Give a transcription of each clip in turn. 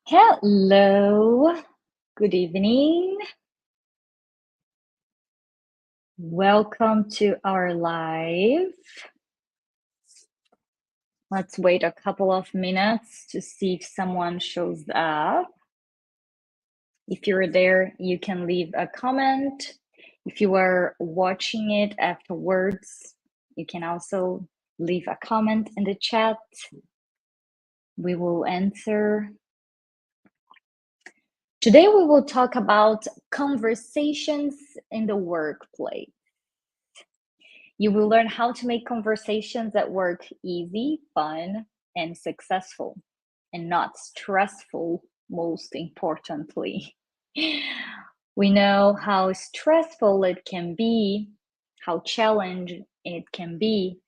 Hello, good evening. Welcome to our live. Let's wait a couple of minutes to see if someone shows up. If you're there, you can leave a comment. If you are watching it afterwards, you can also leave a comment in the chat. We will answer. Today, we will talk about conversations in the workplace. You will learn how to make conversations at work easy, fun, and successful, and not stressful, most importantly. We know how stressful it can be, how challenging it can be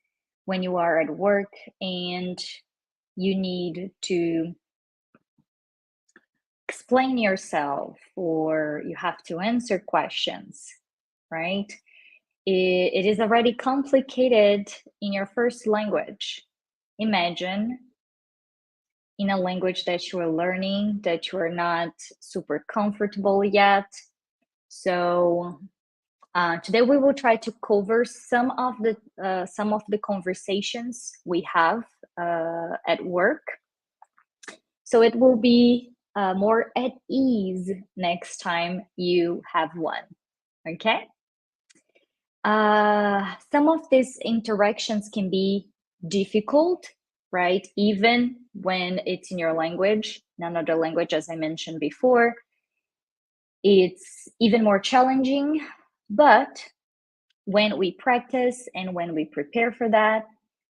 when you are at work and you need to explain yourself or you have to answer questions, right? It is already complicated in your first language. Imagine in a language that you are learning, that you are not super comfortable yet. So today we will try to cover some of the conversations we have at work. So it will be more at ease next time you have one. Okay. Some of these interactions can be difficult, right? Even when it's in your language, another language, as I mentioned before, it's even more challenging. But when we practice and when we prepare for that,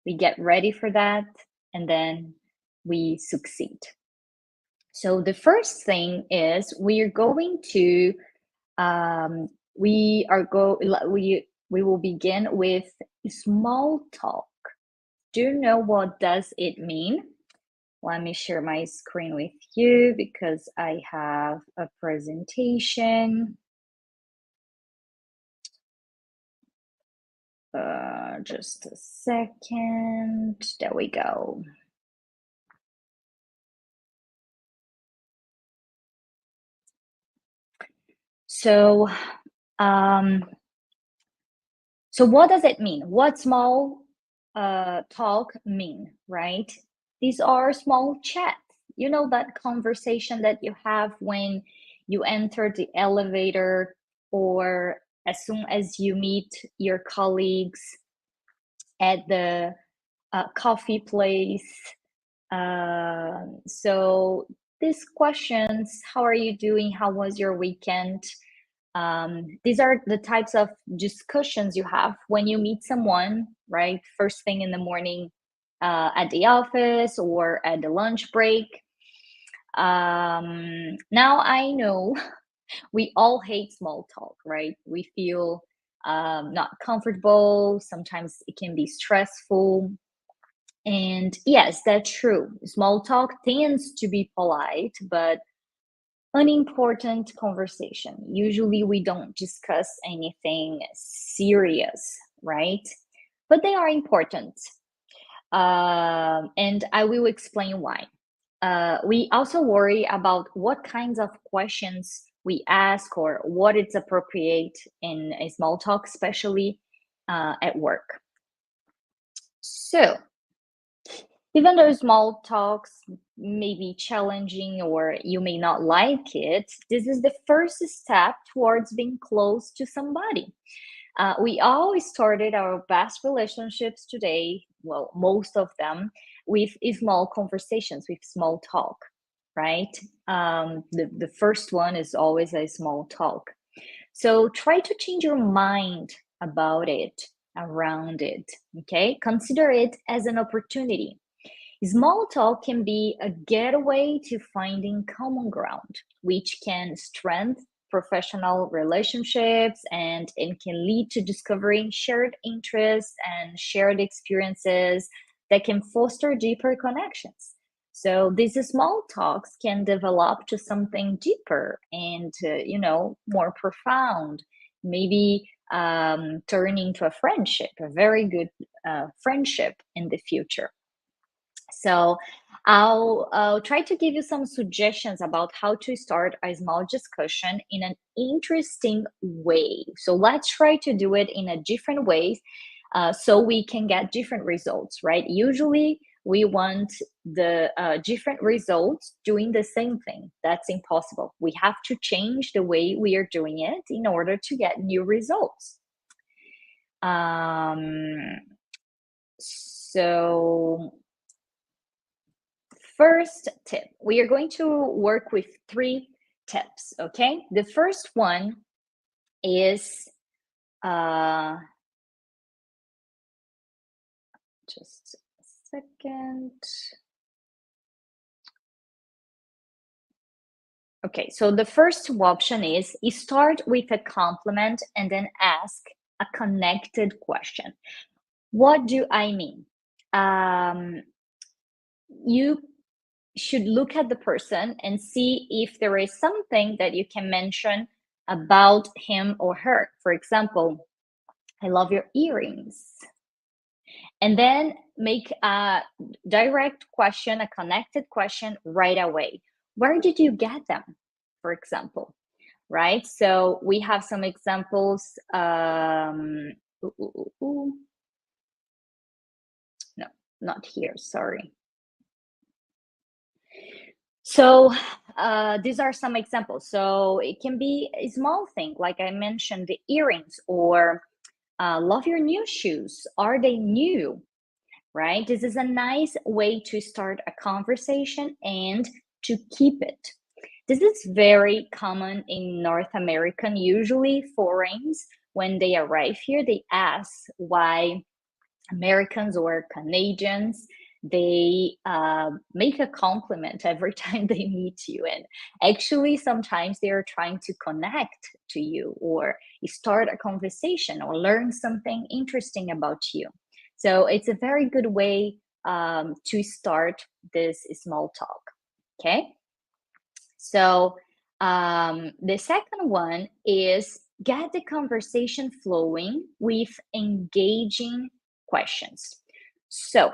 we get ready for that, and then we succeed. So the first thing is we are going to we will begin with small talk. Do you know what does it mean? Let me share my screen with you because I have a presentation. Just a second. There we go. So what does it mean? What small talk mean, right? These are small chats. You know, that conversation that you have when you enter the elevator or as soon as you meet your colleagues at the coffee place. So these questions, how are you doing? How was your weekend? These are the types of discussions you have when you meet someone, right? First thing in the morning at the office or at the lunch break. Now I know we all hate small talk, right? We feel not comfortable. Sometimes it can be stressful. And yes, that's true. Small talk tends to be polite, but unimportant conversation. Usually we don't discuss anything serious, right? But they are important. And I will explain why. We also worry about what kinds of questions we ask or what is appropriate in a small talk, especially at work. So, even though small talks may be challenging or you may not like it, this is the first step towards being close to somebody. We always started our best relationships today, well, most of them, with small conversations, with small talk, right? The first one is always a small talk. So try to change your mind about it, around it, okay? Consider it as an opportunity. Small talk can be a gateway to finding common ground, which can strengthen professional relationships and it can lead to discovering shared interests and shared experiences that can foster deeper connections. So these small talks can develop to something deeper and more profound, maybe turn into a friendship, a very good friendship in the future. So I'll try to give you some suggestions about how to start a small discussion in an interesting way. So let's try to do it in a different way so we can get different results, right? Usually we want the different results doing the same thing. That's impossible. We have to change the way we are doing it in order to get new results. Um, so First tip, we are going to work with three tips, okay? The first one is uh, just a second. Okay, so the first option is you start with a compliment and then ask a connected question. What do I mean? You should look at the person and see if there is something that you can mention about him or her. For example, I love your earrings. And then make a direct question, a connected question right away. Where did you get them? For example, right? So we have some examples. Ooh, ooh, ooh, ooh. No, not here. Sorry. So these are some examples. So it can be a small thing, like I mentioned, the earrings, or love your new shoes. Are they new? Right? This is a nice way to start a conversation and to keep it. This is very common in North American, usually foreigners, when they arrive here, they ask why Americans or Canadians, they make a compliment every time they meet you. And actually, sometimes they are trying to connect to you or start a conversation or learn something interesting about you. So it's a very good way to start this small talk. Okay. So the second one is get the conversation flowing with engaging questions. So,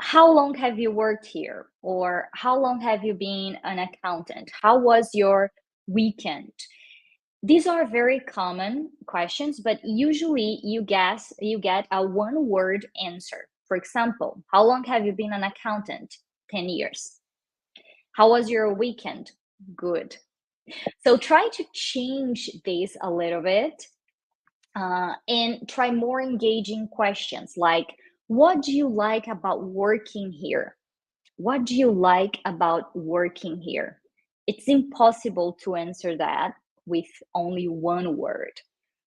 how long have you worked here? Or how long have you been an accountant? How was your weekend? These are very common questions, but usually you get a one word answer. For example, how long have you been an accountant? 10 years. How was your weekend? Good. So try to change this a little bit and try more engaging questions like, what do you like about working here? What do you like about working here? It's impossible to answer that with only one word,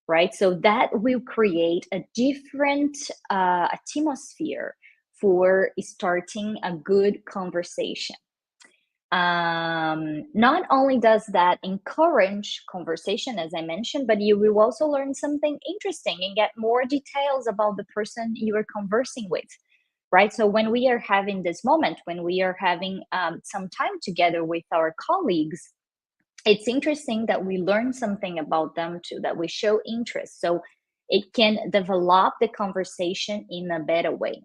right? So that will create a different atmosphere for starting a good conversation. Not only does that encourage conversation, as I mentioned, but you will also learn something interesting and get more details about the person you are conversing with, right? So when we are having this moment, when we are having some time together with our colleagues, it's interesting that we learn something about them too, that we show interest. So it can develop the conversation in a better way.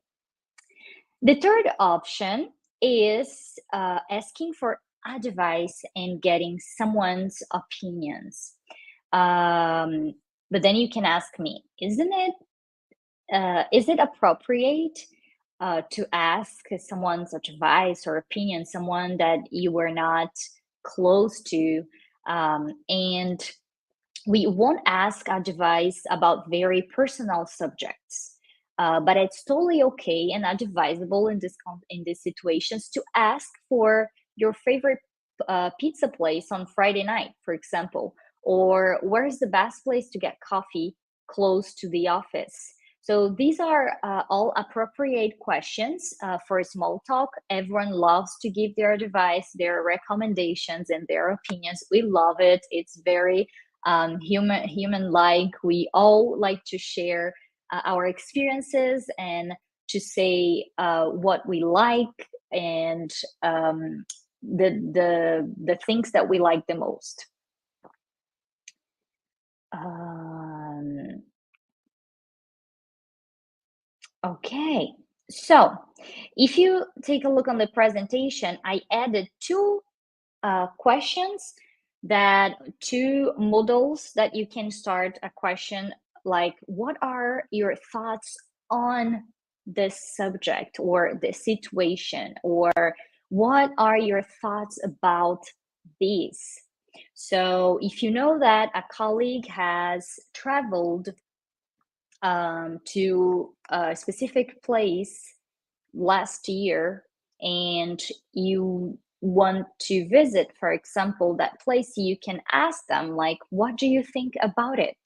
The third option is asking for advice and getting someone's opinions. Um, but then you can ask me, is it appropriate to ask someone's advice or opinion, someone that you were not close to, and we won't ask advice about very personal subjects, but it's totally okay and advisable in in these situations to ask for your favorite pizza place on Friday night, for example, or where's the best place to get coffee close to the office. So these are all appropriate questions for small talk. Everyone loves to give their advice, their recommendations, and their opinions. We love it. It's very human like. We all like to share our experiences and to say what we like and the things that we like the most. um, Okay, so if you take a look on the presentation, I added two questions that two models that you can start a question like, what are your thoughts on this subject or the situation, or what are your thoughts about this? So if you know that a colleague has traveled to a specific place last year and you want to visit, for example, that place, you can ask them like, what do you think about it?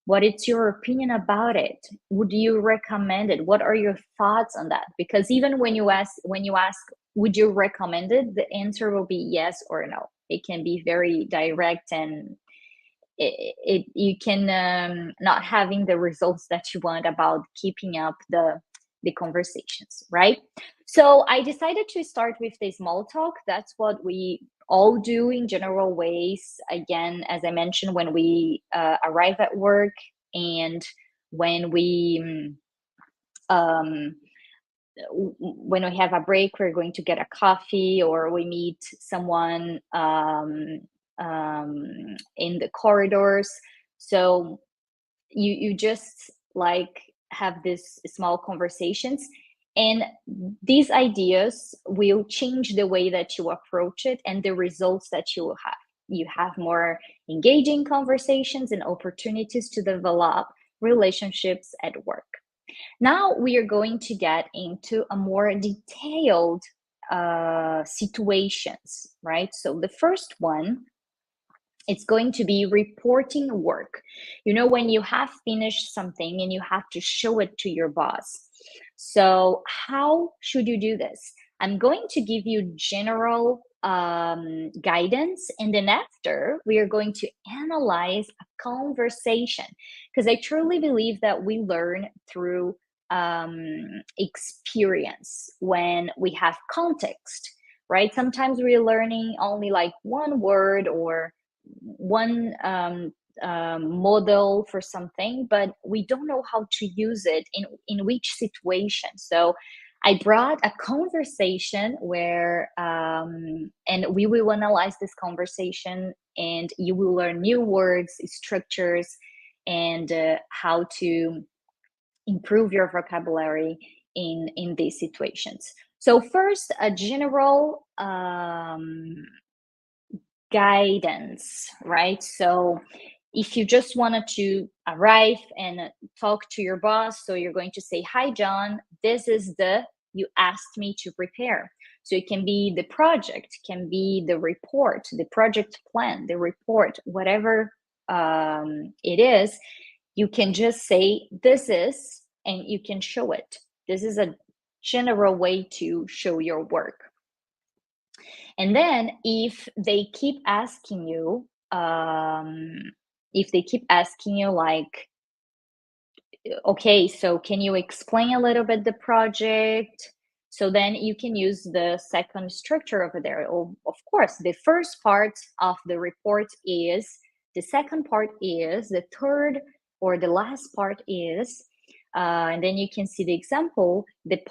What is your opinion about it? Would you recommend it? What are your thoughts on that? Because even when you ask would you recommend it, the answer will be yes or no. It can be very direct, and you can not having the results that you want about keeping up the conversations, right? So I decided to start with the small talk. That's what we all do in general ways. Again, as I mentioned, when we arrive at work, and when we um, when we have a break, we're going to get a coffee, or we meet someone in the corridors. So you just like have this small conversations, and these ideas will change the way that you approach it and the results that you will have. You have more engaging conversations and opportunities to develop relationships at work. Now we are going to get into a more detailed situations, right? So the first one, it's going to be reporting work. You know, when you have finished something and you have to show it to your boss. So how should you do this? I'm going to give you general guidance, and then after we are going to analyze a conversation, because I truly believe that we learn through experience when we have context, right? Sometimes we're learning only like one word or one model for something, but we don't know how to use it in which situation. So I brought a conversation where, and we will analyze this conversation, and you will learn new words, structures, and how to improve your vocabulary in these situations. So first, a general guidance, right? So if you just wanted to arrive and talk to your boss, so you're going to say, "Hi, John, this is the you asked me to prepare." So it can be the project, can be the report, the project plan, the report, whatever it is. You can just say, "This is," and you can show it. This is a general way to show your work. And then if they keep asking you like, okay, so can you explain a little bit the project? So then you can use the second structure over there. Of course, the first part of the report is, the second part is, the third or the last part is, and then you can see the example. The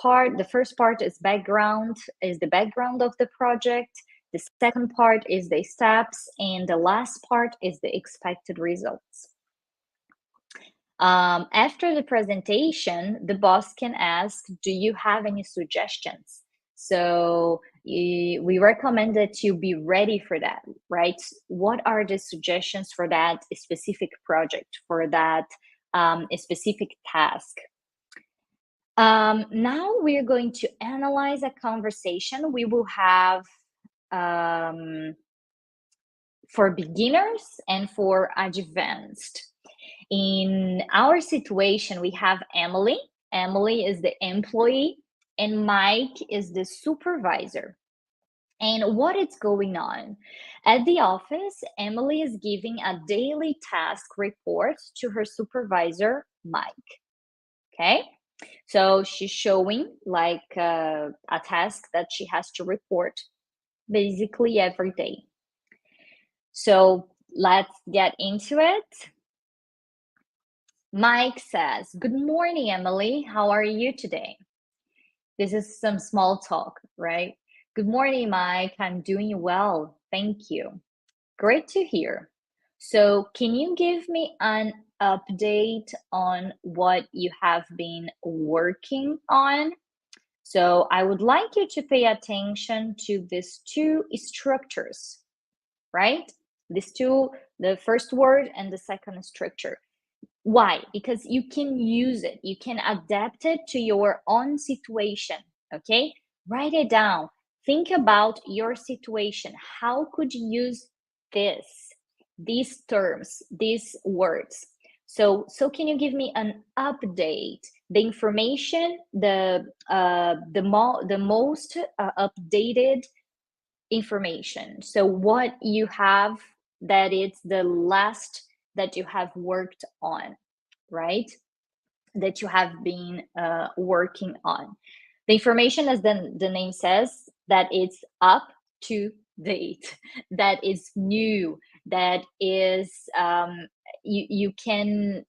first part is the background of the project. The second part is the steps, and the last part is the expected results. After the presentation, the boss can ask, "Do you have any suggestions?" So we recommend that you be ready for that, right? What are the suggestions for that specific project, for that specific task? Now we're going to analyze a conversation we will have um, for beginners and for advanced. In our situation, we have Emily. Emily is the employee, and Mike is the supervisor. And what is going on? At the office, Emily is giving a daily task report to her supervisor, Mike. Okay? So she's showing like a task that she has to report basically every day. So let's get into it. Mike says, "Good morning, Emily. How are you today?" This is some small talk, right? Good morning, Mike. I'm doing well. Thank you. Great to hear. So, can you give me an update on what you have been working on? So, I would like you to pay attention to these two structures, right? These two, the first word and the second structure. Why? Because you can use it, you can adapt it to your own situation. Okay, write it down. Think about your situation. How could you use this, these terms, these words? So can you give me an update? The information, the most updated information. So what you have, that it's the last that you have worked on, right? That you have been working on. The information, as the name says, that it's up to date, that is new, that is you can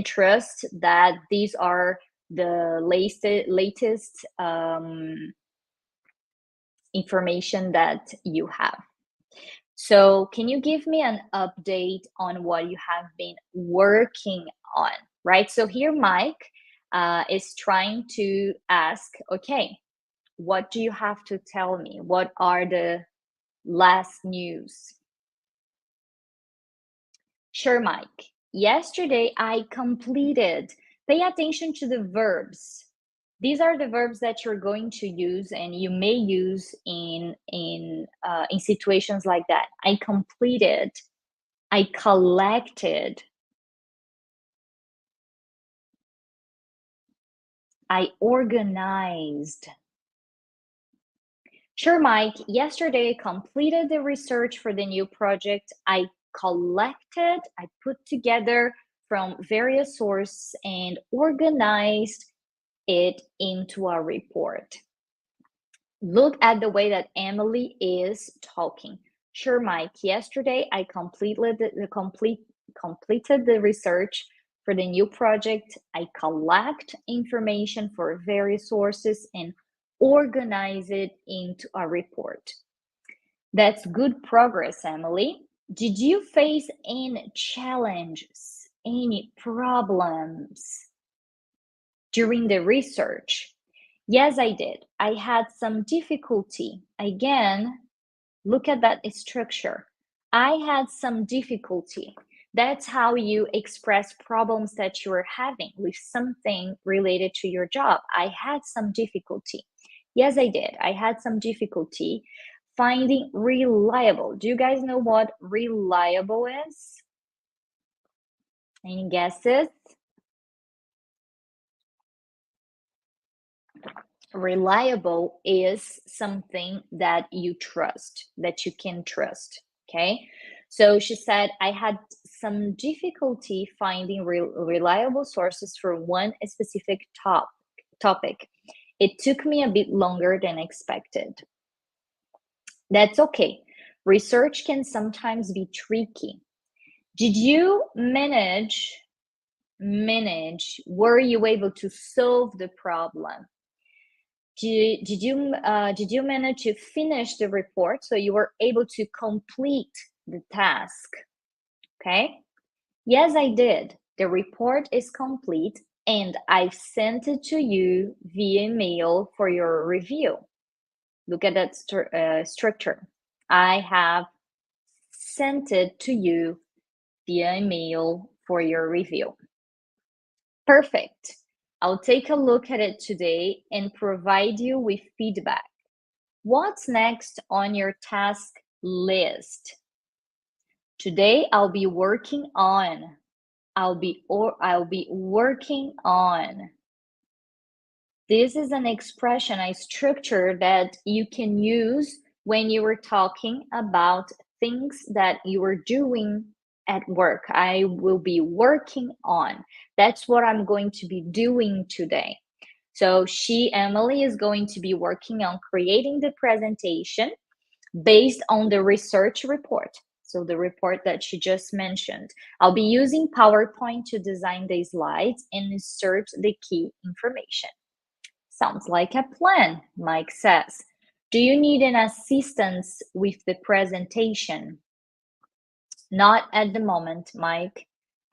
trust that these are the latest information that you have. So, can you give me an update on what you have been working on? Right. So, here Mike is trying to ask, okay, what do you have to tell me? What are the last news? Sure, Mike. Yesterday I completed. Pay attention to the verbs. These are the verbs that you're going to use, and you may use in situations like that. I completed. I collected. I organized. Sure, Mike. Yesterday, I completed the research for the new project. I collected, I put together from various sources and organized it into a report. Look at the way that Emily is talking. Sure, Mike. Yesterday, I completed the research for the new project. I collect information for various sources and organize it into a report. That's good progress, Emily. Did you face any challenges, any problems during the research? Yes, I did. I had some difficulty. Again, look at that structure. I had some difficulty. That's how you express problems that you're having with something related to your job. I had some difficulty. Yes, I did. I had some difficulty finding reliable. Do you guys know what reliable is? Any guesses? Reliable is something that you trust, that you can trust. Okay. So she said, I had some difficulty finding reliable sources for one specific topic. It took me a bit longer than expected. That's okay. Research can sometimes be tricky. Did you manage? Were you able to solve the problem? Did you manage to finish the report so you were able to complete the task? Okay. Yes, I did. The report is complete and I've sent it to you via mail for your review. Look at that structure. I have sent it to you via mail for your review. Perfect. I'll take a look at it today and provide you with feedback. What's next on your task list? Today I'll be working on. I'll be working on. This is an expression, a structure that you can use when you were talking about things that you are doing at work. I will be working on. That's what I'm going to be doing today. So Emily, is going to be working on creating the presentation based on the research report. So the report that she just mentioned. I'll be using PowerPoint to design the slides and insert the key information. Sounds like a plan, Mike says. Do you need an assistance with the presentation? Not at the moment, Mike.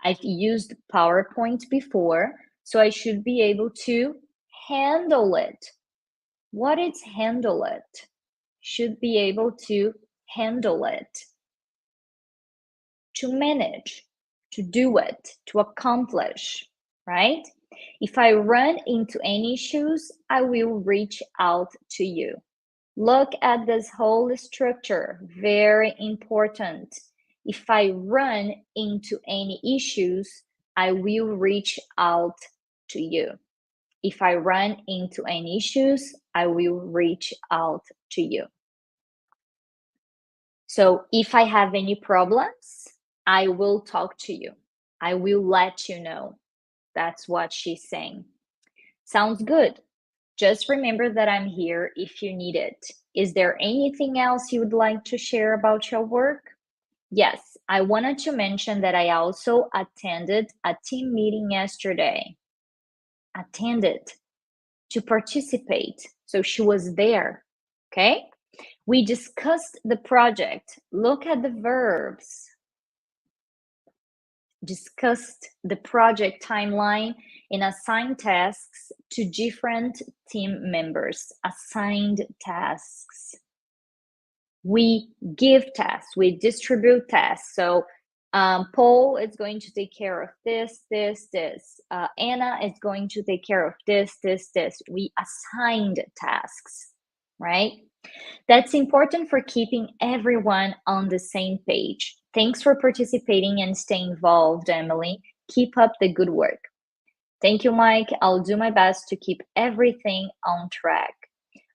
I've used PowerPoint before, so I should be able to handle it. What is handle it? Should be able to handle it. To manage, to do it, to accomplish, right? If I run into any issues, I will reach out to you. Look at this whole structure, very important. If I run into any issues, I will reach out to you. If I run into any issues, I will reach out to you. So if I have any problems, I will talk to you. I will let you know. That's what she's saying. Sounds good. Just remember that I'm here if you need it. Is there anything else you would like to share about your work? Yes, I wanted to mention that I also attended a team meeting yesterday. Attended to participate. So she was there. Okay? We discussed the project. Look at the verbs. Discussed the project timeline and assigned tasks to different team members. Assigned tasks. We give tasks, we distribute tasks. So Paul is going to take care of this. Anna is going to take care of this. We assigned tasks, right? That's important for keeping everyone on the same page. Thanks for participating and staying involved, Emily. Keep up the good work. Thank you, Mike. I'll do my best to keep everything on track.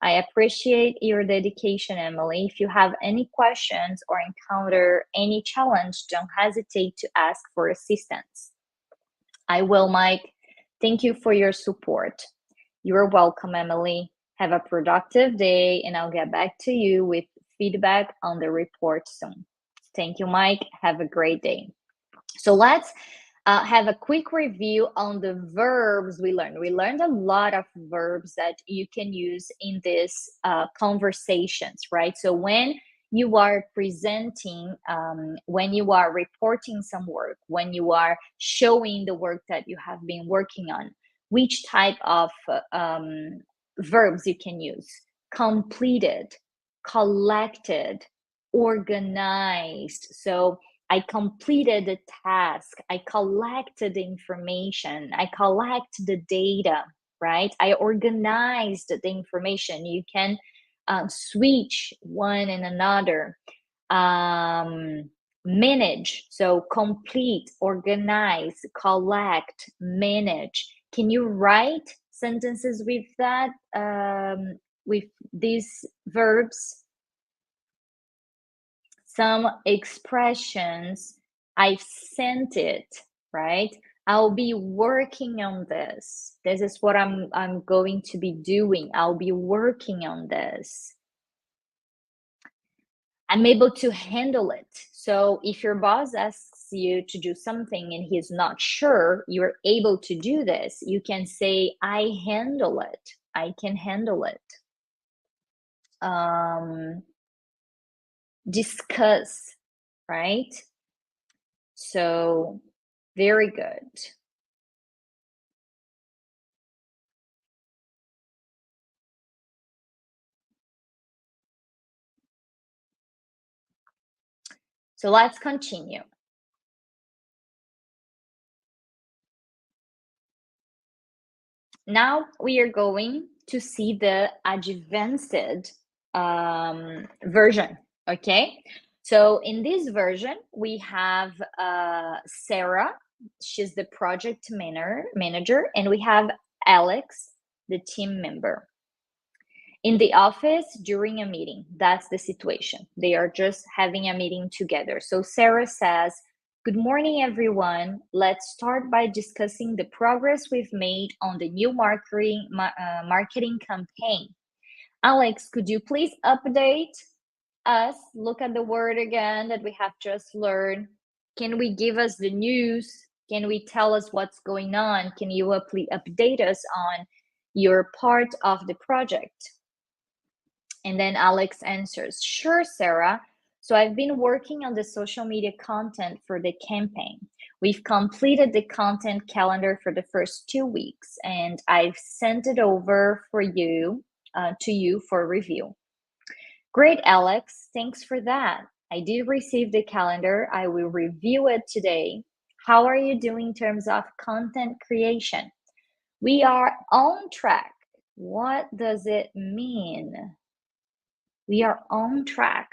I appreciate your dedication, Emily. If you have any questions or encounter any challenge, don't hesitate to ask for assistance. I will, Mike. Thank you for your support. You're welcome, Emily. Have a productive day, and I'll get back to you with feedback on the report soon. Thank you, Mike. Have a great day. So let's have a quick review on the verbs we learned. We learned a lot of verbs that you can use in this conversations, right? So when you are presenting, when you are reporting some work, when you are showing the work that you have been working on, which type of verbs you can use: completed, collected, organized. So I completed the task, I collected the information, I collect the data, right? I organized the information. You can switch one and another. Manage, so complete, organize, collect, manage. Can you write sentences with that, with these verbs? Some expressions: I've sent it, right? I'll be working on this. This is what I'm going to be doing. I'll be working on this. I'm able to handle it. So if your boss asks you to do something and he's not sure you're able to do this, you can say, I handle it. I can handle it. Discuss, right? So very good. So let's continue. Now we are going to see the advanced version, okay? So in this version, we have Sarah, she's the project manager, and we have Alex, the team member. In the office during a meeting, that's the situation. They are just having a meeting together. So Sarah says, good morning, everyone. Let's start by discussing the progress we've made on the new marketing campaign. Alex, could you please update? us look at the word again that we have just learned? Can we give us the news? Can we tell us what's going on? Can you update us on your part of the project? And then Alex answers, sure, Sarah. So I've been working on the social media content for the campaign. We've completed the content calendar for the first 2 weeks, and I've sent it over for you to you for review. Great, Alex. Thanks for that. I did receive the calendar. I will review it today. How are you doing in terms of content creation? We are on track. What does it mean? We are on track.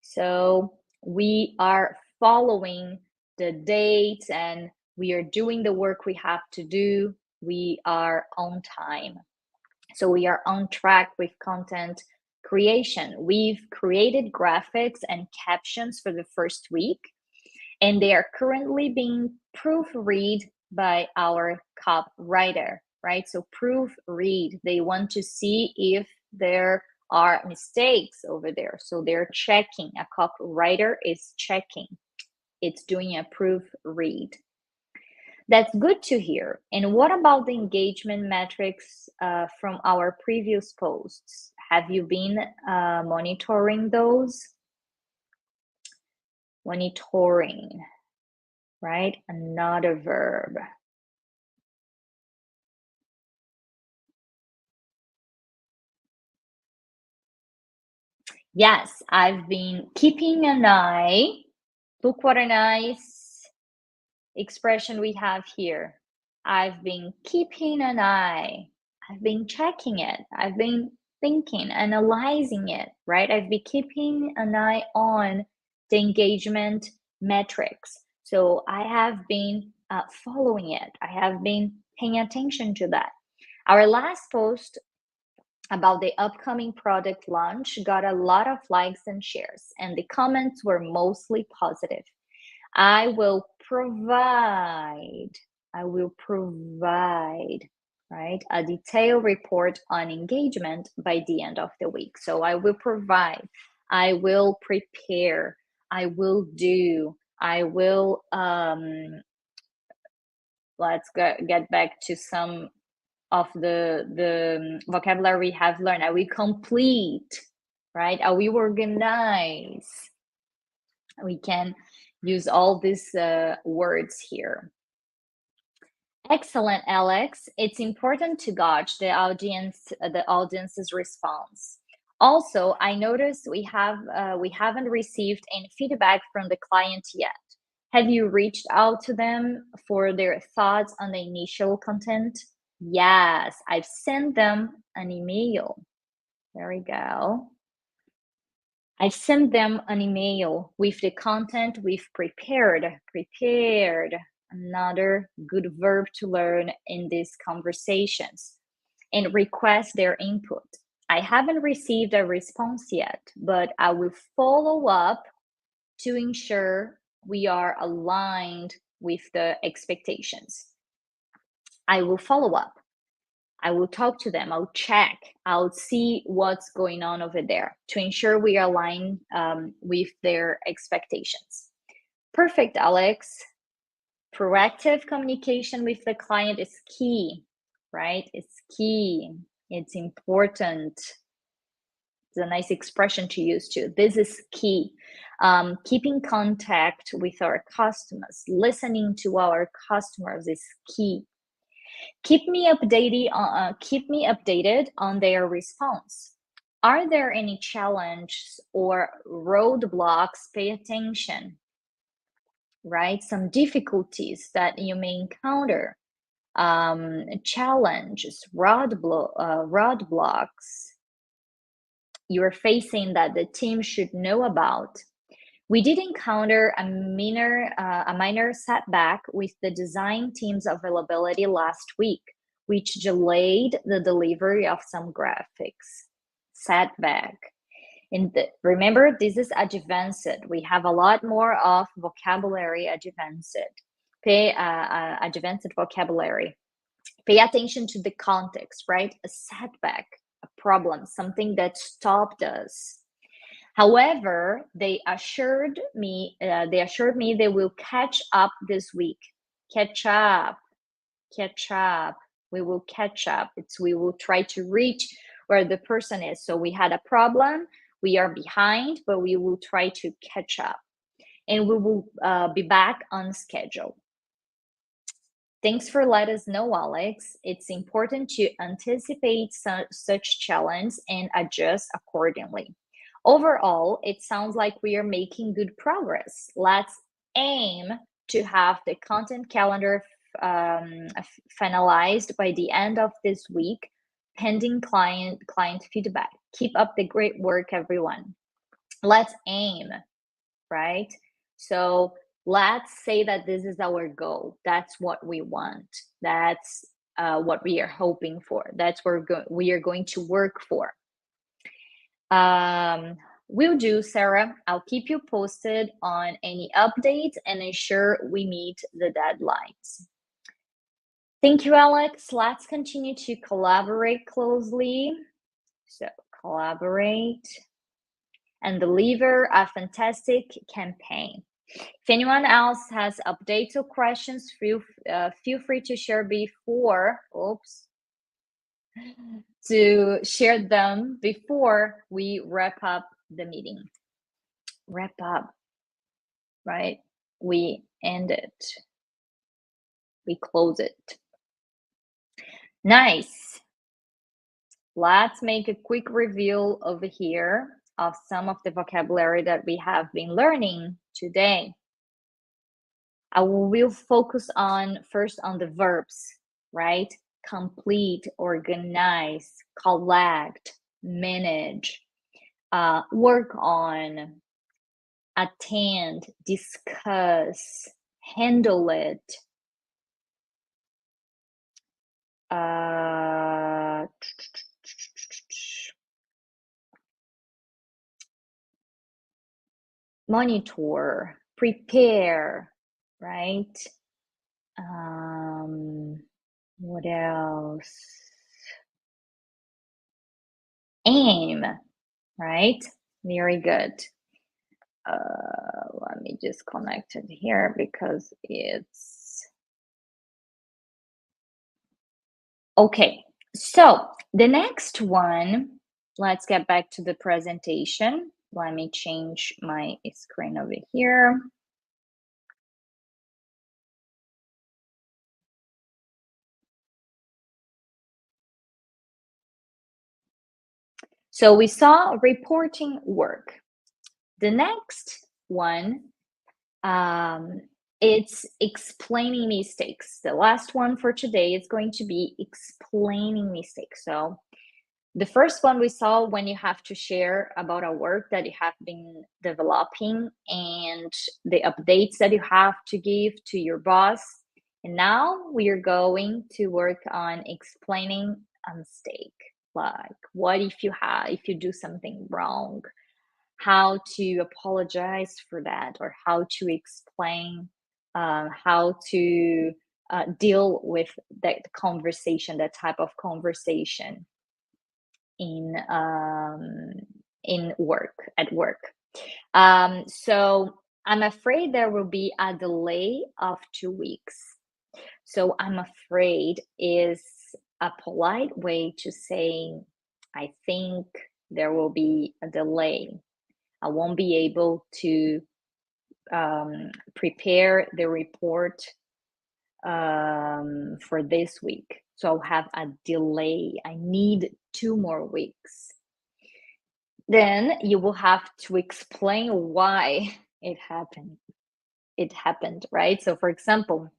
So we are following the dates and we are doing the work we have to do. We are on time. So we are on track with content creation. We've created graphics and captions for the first week, and they are currently being proofread by our copywriter, right? So proofread, they want to see if there are mistakes over there. So they're checking, a copywriter is checking. It's doing a proofread. That's good to hear. And what about the engagement metrics from our previous posts? Have you been monitoring those? Monitoring, right? Another verb. Yes, I've been keeping an eye. Look what a nice expression we have here. I've been keeping an eye. I've been checking it. I've been thinking, analyzing it, right? I've been keeping an eye on the engagement metrics. So I have been following it. I have been paying attention to that. Our last post about the upcoming product launch got a lot of likes and shares, and the comments were mostly positive. I will provide, right, a detailed report on engagement by the end of the week. So I will provide, I will prepare, I will do, I will, let's get back to some of the vocabulary we have learned. Are we complete, right? Are we organized? We can use all these words here. Excellent, Alex. It's important to gauge the audience's response. Also, I noticed we haven't received any feedback from the client yet. Have you reached out to them for their thoughts on the initial content? Yes, I've sent them an email. There we go. I sent them an email with the content we've prepared. Another good verb to learn in these conversations. And request their input. I haven't received a response yet, but I will follow up to ensure we are aligned with the expectations. I will follow up. I will talk to them. I'll check. I'll see what's going on over there to ensure we are aligned with their expectations. Perfect, Alex. Proactive communication with the client is key, right? It's key. It's important. It's a nice expression to use too. This is key. Keeping contact with our customers, listening to our customers is key. Keep me updated on their response. Are there any challenges or roadblocks? Pay attention, right? Some difficulties that you may encounter, challenges, roadblocks you're facing that the team should know about. We did encounter a minor setback with the design team's availability last week, which delayed the delivery of some graphics. Setback. Remember, this is advanced. We have a lot more of vocabulary advanced. Advanced vocabulary. Pay attention to the context, right? A setback, a problem, something that stopped us. However, they assured me they will catch up this week. Catch up, catch up. We will catch up. We will try to reach where the person is. So we had a problem. We are behind, but we will try to catch up, and we will be back on schedule. Thanks for letting us know, Alex. It's important to anticipate such challenge and adjust accordingly. Overall, it sounds like we are making good progress. Let's aim to have the content calendar finalized by the end of this week, pending client feedback. Keep up the great work, everyone. Let's aim, right? So let's say that this is our goal. That's what we want. That's what we are hoping for. That's what we are going to work for. Will do, Sarah. I'll keep you posted on any updates and ensure we meet the deadlines. Thank you, Alex. Let's continue to collaborate closely. So, collaborate and deliver a fantastic campaign. If anyone else has updates or questions, feel free to share to share them before we wrap up the meeting. Wrap up, right? We end it. We close it. Nice. Let's make a quick review over here of some of the vocabulary that we have been learning today. I will focus on first on the verbs, right? Complete, organize, collect, manage, work on, attend, discuss, handle it, monitor, prepare, right? What else? Aim, right? Very good. Let me just connect it here because it's okay. So the next one, let's get back to the presentation. Let me change my screen over here. So we saw reporting work. The next one, it's explaining mistakes. The last one for today is going to be explaining mistakes. So the first one we saw when you have to share about a work that you have been developing and the updates that you have to give to your boss. And now we are going to work on explaining a mistake. Like, what if you do something wrong? How to apologize for that, or how to explain, how to deal with that conversation, that type of conversation in work at work. So I'm afraid there will be a delay of 2 weeks. So I'm afraid is a polite way to say, I think there will be a delay. I won't be able to prepare the report for this week. So I'll have a delay. I need 2 more weeks. Then you will have to explain why it happened. It happened, right? So, for example,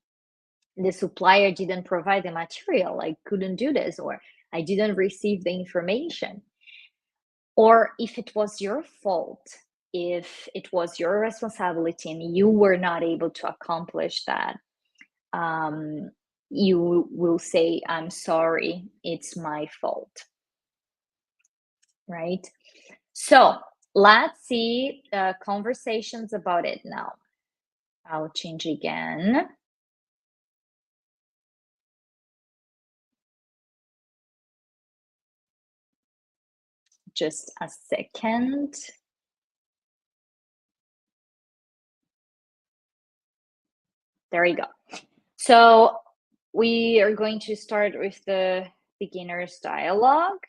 the supplier didn't provide the material. I couldn't do this, or I didn't receive the information. Or if it was your fault, if it was your responsibility and you were not able to accomplish that, you will say, I'm sorry, it's my fault, right? So let's see conversations about it now. I'll change again. Just a second. There you go. So we are going to start with the beginner's dialogue.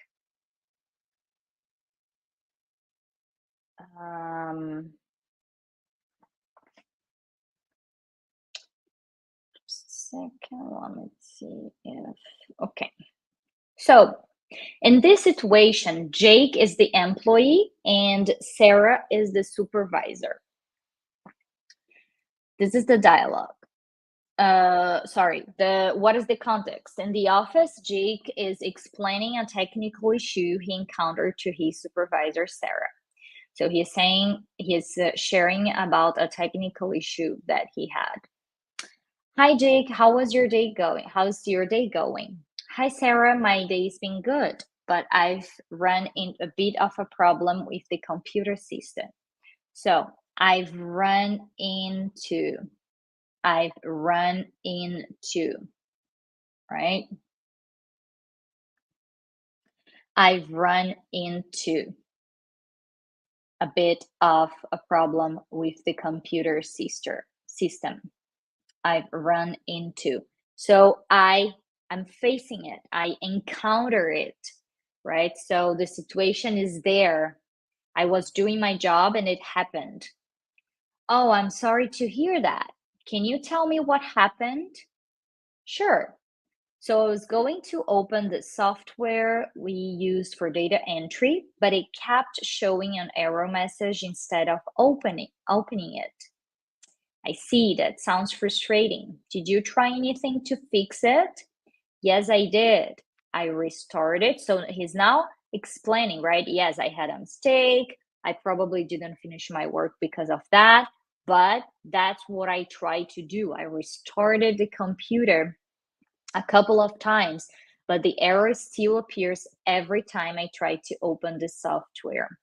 Um, just a second, let's see if, okay. So in this situation, Jake is the employee and Sarah is the supervisor. This is the dialogue. Sorry, what is the context? In the office, Jake is explaining a technical issue he encountered to his supervisor, Sarah. So he's sharing about a technical issue that he had. Hi, Jake. How was your day going? How's your day going? Hi, Sarah. My day's been good, but I've run into a bit of a problem with the computer system. So I've run into, right? I've run into a bit of a problem with the computer system. I've run into. So I'm facing it. I encounter it, right? So the situation is there. I was doing my job and it happened. Oh, I'm sorry to hear that. Can you tell me what happened? Sure. So I was going to open the software we used for data entry, but it kept showing an error message instead of opening it. I see, that sounds frustrating. Did you try anything to fix it? Yes, I did. I restarted. So he's now explaining, right? Yes, I had a mistake. I probably didn't finish my work because of that, but that's what I tried to do. I restarted the computer a couple of times, but the error still appears every time I try to open the software.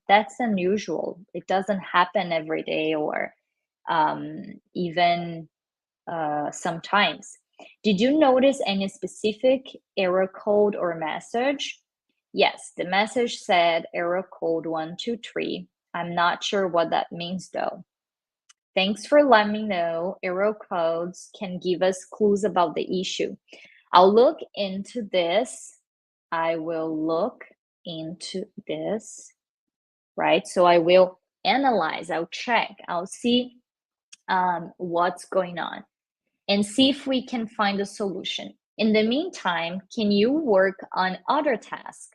That's unusual. It doesn't happen every day or even sometimes. Did you notice any specific error code or message? Yes, the message said error code 123. I'm not sure what that means though. Thanks for letting me know. Error codes can give us clues about the issue. I'll look into this. I will look into this, right? So I will analyze, I'll check, I'll see what's going on and see if we can find a solution. In the meantime, can you work on other tasks?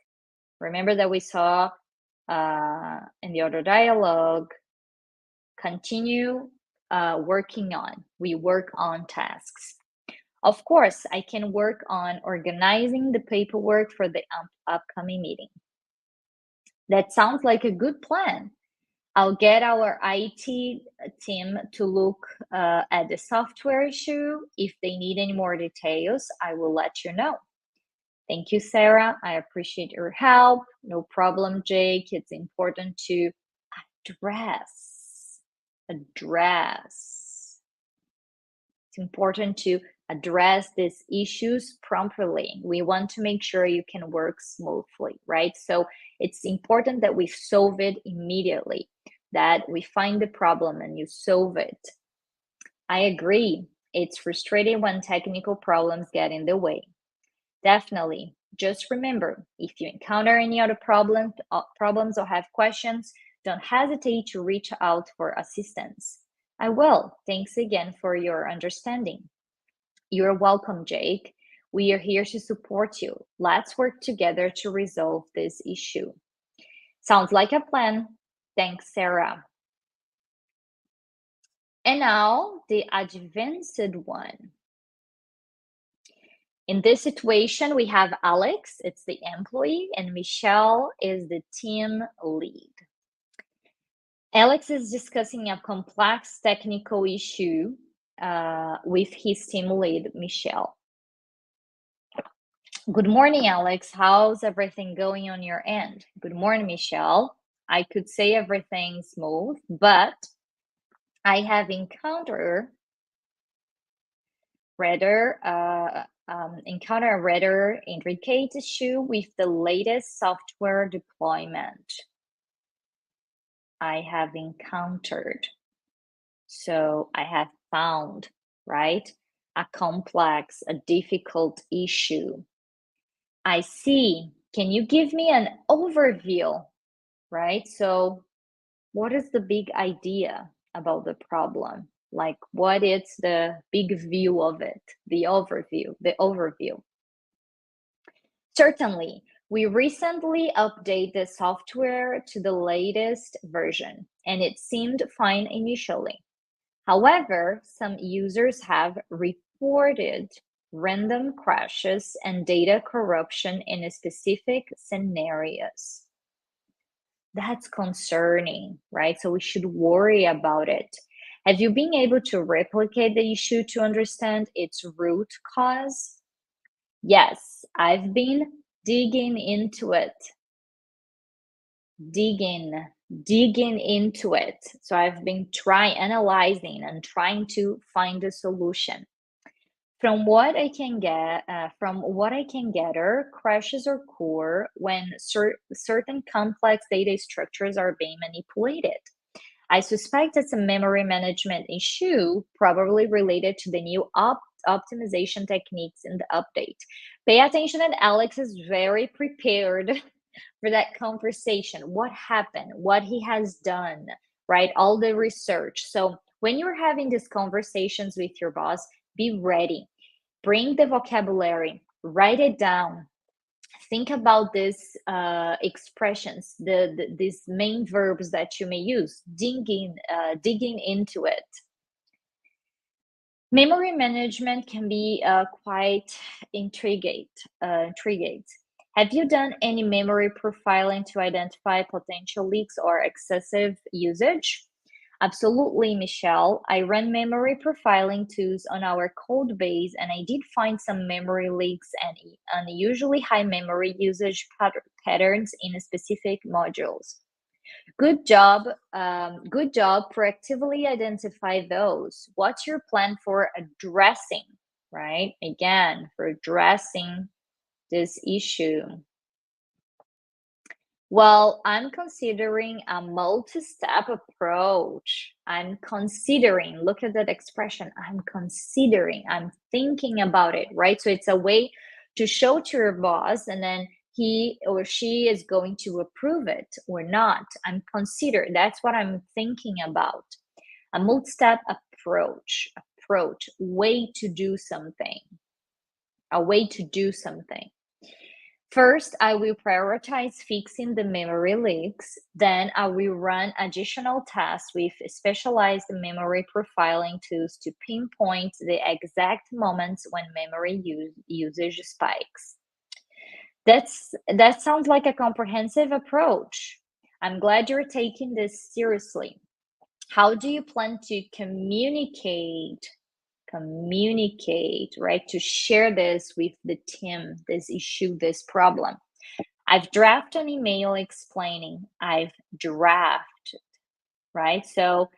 Remember that we saw in the other dialogue, continue working on. We work on tasks. Of course, I can work on organizing the paperwork for the upcoming meeting. That sounds like a good plan. I'll get our IT team to look at the software issue. If they need any more details, I will let you know. Thank you, Sarah. I appreciate your help. No problem, Jake. It's important to address. It's important to address these issues promptly. We want to make sure you can work smoothly, right? So it's important that we solve it immediately, that we find the problem and you solve it. I agree. It's frustrating when technical problems get in the way. Definitely. Just remember, if you encounter any other problems or have questions, don't hesitate to reach out for assistance. I will. Thanks again for your understanding. You're welcome, Jake. We are here to support you. Let's work together to resolve this issue. Sounds like a plan. Thanks, Sarah. And now the advanced one. In this situation, we have Alex, it's the employee, and Michelle is the team lead. Alex is discussing a complex technical issue with his team lead, Michelle. Good morning, Alex. How's everything going on your end? Good morning, Michelle. I could say everything's smooth, but I have encountered a rather intricate issue with the latest software deployment. I have encountered. So I have found right? A complex, a difficult issue. I see. Can you give me an overview, right? So, what is the big idea about the problem? Like, what is the big view of it? The overview, the overview. Certainly, we recently updated the software to the latest version, and it seemed fine initially. However, some users have reported random crashes and data corruption in specific scenarios. That's concerning, right? So we should worry about it. Have you been able to replicate the issue to understand its root cause? Yes, I've been digging into it, digging, digging into it. So I've been analyzing and trying to find a solution. From what I can gather, crashes occur when certain complex data structures are being manipulated. I suspect it's a memory management issue, probably related to the new optimization techniques in the update. Pay attention, and Alex is very prepared for that conversation. What happened? What he has done, right? All the research. So when you're having these conversations with your boss, be ready. Bring the vocabulary, write it down, think about these expressions, these main verbs that you may use, digging into it. Memory management can be quite intriguing. Have you done any memory profiling to identify potential leaks or excessive usage? Absolutely, Michelle. I ran memory profiling tools on our code base, and I did find some memory leaks and unusually high memory usage patterns in specific modules. Good job. Proactively identify those. What's your plan for addressing, right? Again, for addressing this issue. Well, I'm considering a multi-step approach. Look at that expression. I'm thinking about it, right? So it's a way to show to your boss, and then he or she is going to approve it or not. That's what I'm thinking about. A multi-step approach, way to do something, a way to do something. First, I will prioritize fixing the memory leaks. Then I will run additional tests with specialized memory profiling tools to pinpoint the exact moments when memory usage spikes. That sounds like a comprehensive approach. I'm glad you're taking this seriously. How do you plan to communicate, right? To share this with the team, this issue, this problem. I've drafted an email explaining. I've drafted, right? So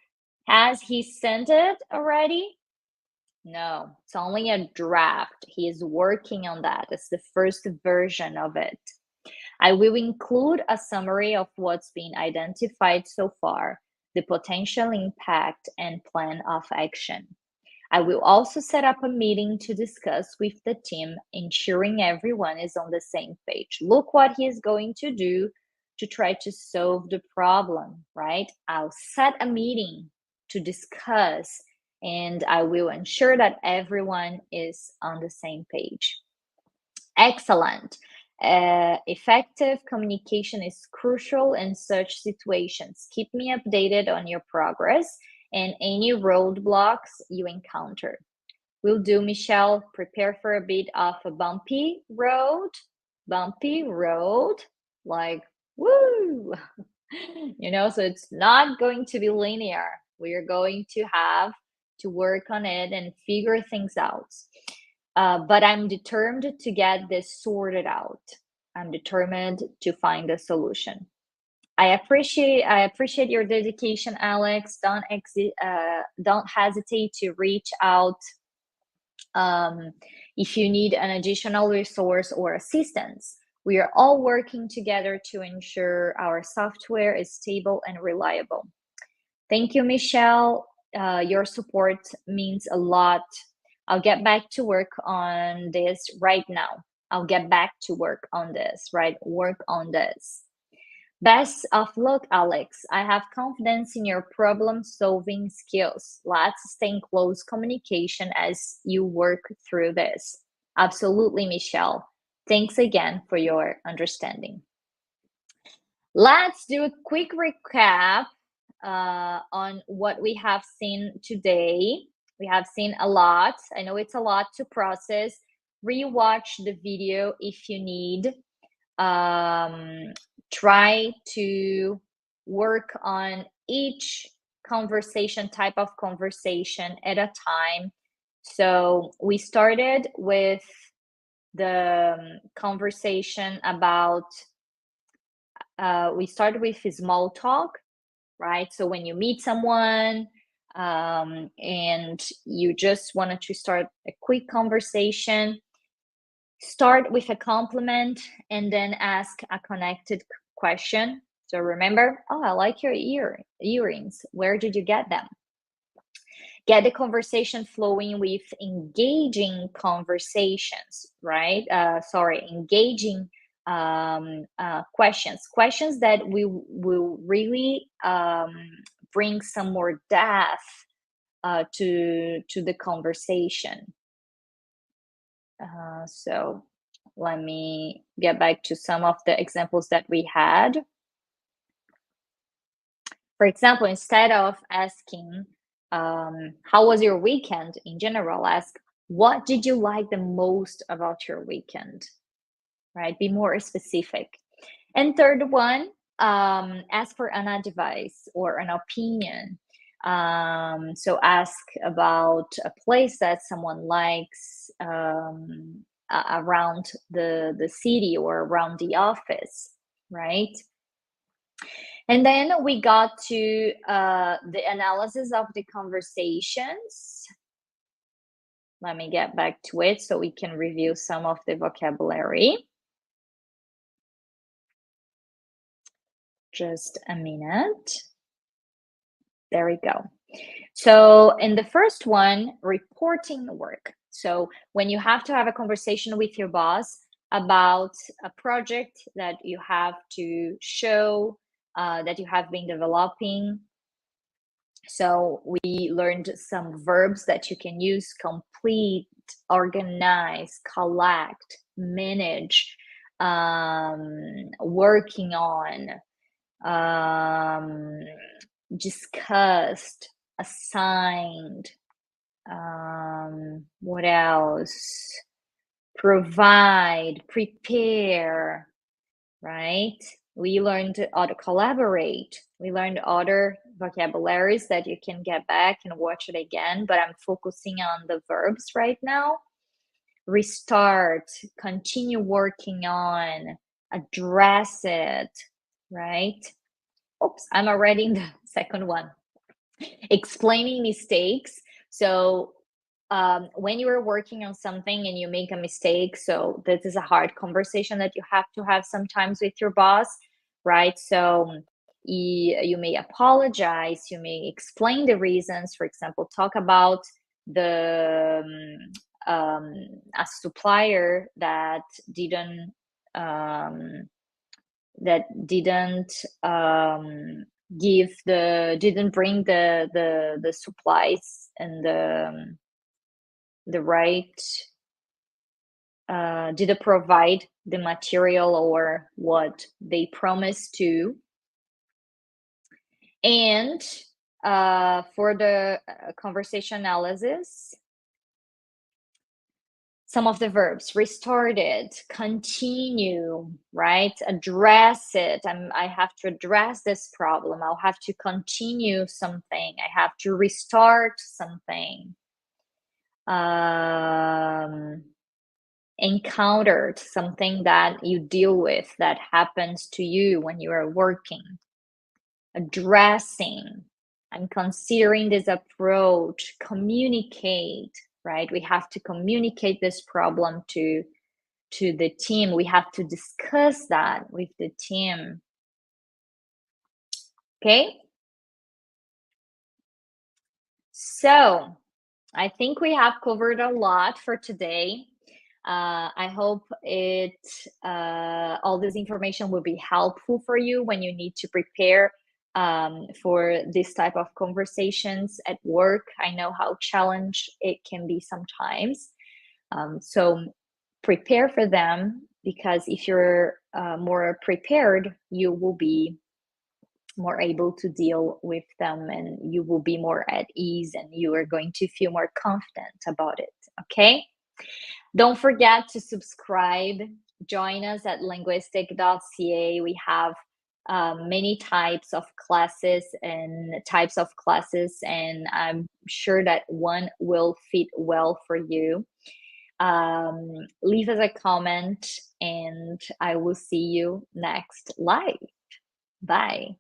has he sent it already? No, it's only a draft. He is working on that. It's the first version of it. I will include a summary of what's been identified so far, the potential impact, and plan of action. I will also set up a meeting to discuss with the team, ensuring everyone is on the same page. Look what he is going to do to try to solve the problem, right? I'll set a meeting to discuss, and I will ensure that everyone is on the same page. Excellent. Effective communication is crucial in such situations. Keep me updated on your progress and any roadblocks you encounter. Will do, Michelle. Prepare for a bit of a bumpy road. Bumpy road, like, woo! So it's not going to be linear. We are going to have to work on it and figure things out. But I'm determined to get this sorted out. I'm determined to find a solution. I appreciate your dedication, Alex. Don't hesitate to reach out if you need an additional resource or assistance. We are all working together to ensure our software is stable and reliable. Thank you, Michelle. Your support means a lot. I'll get back to work on this right now. I'll get back to work on this, right? Work on this. Best of luck, Alex. I have confidence in your problem solving skills. Let's stay in close communication as you work through this. Absolutely, Michelle. Thanks again for your understanding. Let's do a quick recap on what we have seen today. We have seen a lot. I know it's a lot to process. Rewatch the video if you need. Try to work on each conversation, type of conversation at a time. So we started with the conversation about, we started with small talk, right? So when you meet someone and you just wanted to start a quick conversation, start with a compliment and then ask a connected question. So remember, oh, I like your earrings. Where did you get them? Get the conversation flowing with engaging conversations, right? Engaging questions that will really bring some more depth to the conversation. So let me get back to some of the examples that we had. For example, instead of asking, how was your weekend in general, ask, what did you like the most about your weekend? Right? Be more specific. And third one, ask for an advice or an opinion. So ask about a place that someone likes around the city or around the office, right? And then we got to the analysis of the conversations. Let me get back to it so we can review some of the vocabulary. Just a minute. There we go. So in the first one, reporting work. So when you have to have a conversation with your boss about a project that you have to show that you have been developing. So we learned some verbs that you can use: complete, organize, collect, manage, working on, discussed, assigned, what else? Provide, prepare, right? We learned how to collaborate. We learned other vocabularies that you can get back and watch it again, but I'm focusing on the verbs right now. Restart, continue working on, address it, right? Oops, I'm already in the second one. Explaining mistakes. So when you are working on something and you make a mistake, so this is a hard conversation that you have to have sometimes with your boss, right? So you may apologize, you may explain the reasons. For example, talk about the a supplier that didn't didn't bring the supplies and the right didn't provide the material or what they promised to. And for the conversation analysis, some of the verbs: restarted, continue, right? Address it. I have to address this problem. I'll have to continue something. I have to restart something. Encountered, something that you deal with that happens to you when you are working. Addressing, I'm considering this approach. Communicate, right? We have to communicate this problem to the team. We have to discuss that with the team. Okay. So, I think we have covered a lot for today. I hope all this information will be helpful for you when you need to prepare for this type of conversations at work. I know how challenged it can be sometimes. So prepare for them, because if you're more prepared, you will be more able to deal with them, and you will be more at ease, and you are going to feel more confident about it. Okay. Don't forget to subscribe. Join us at Languistic.ca. We have many types of classes, and I'm sure that one will fit well for you. Leave us a comment, and I will see you next live. Bye.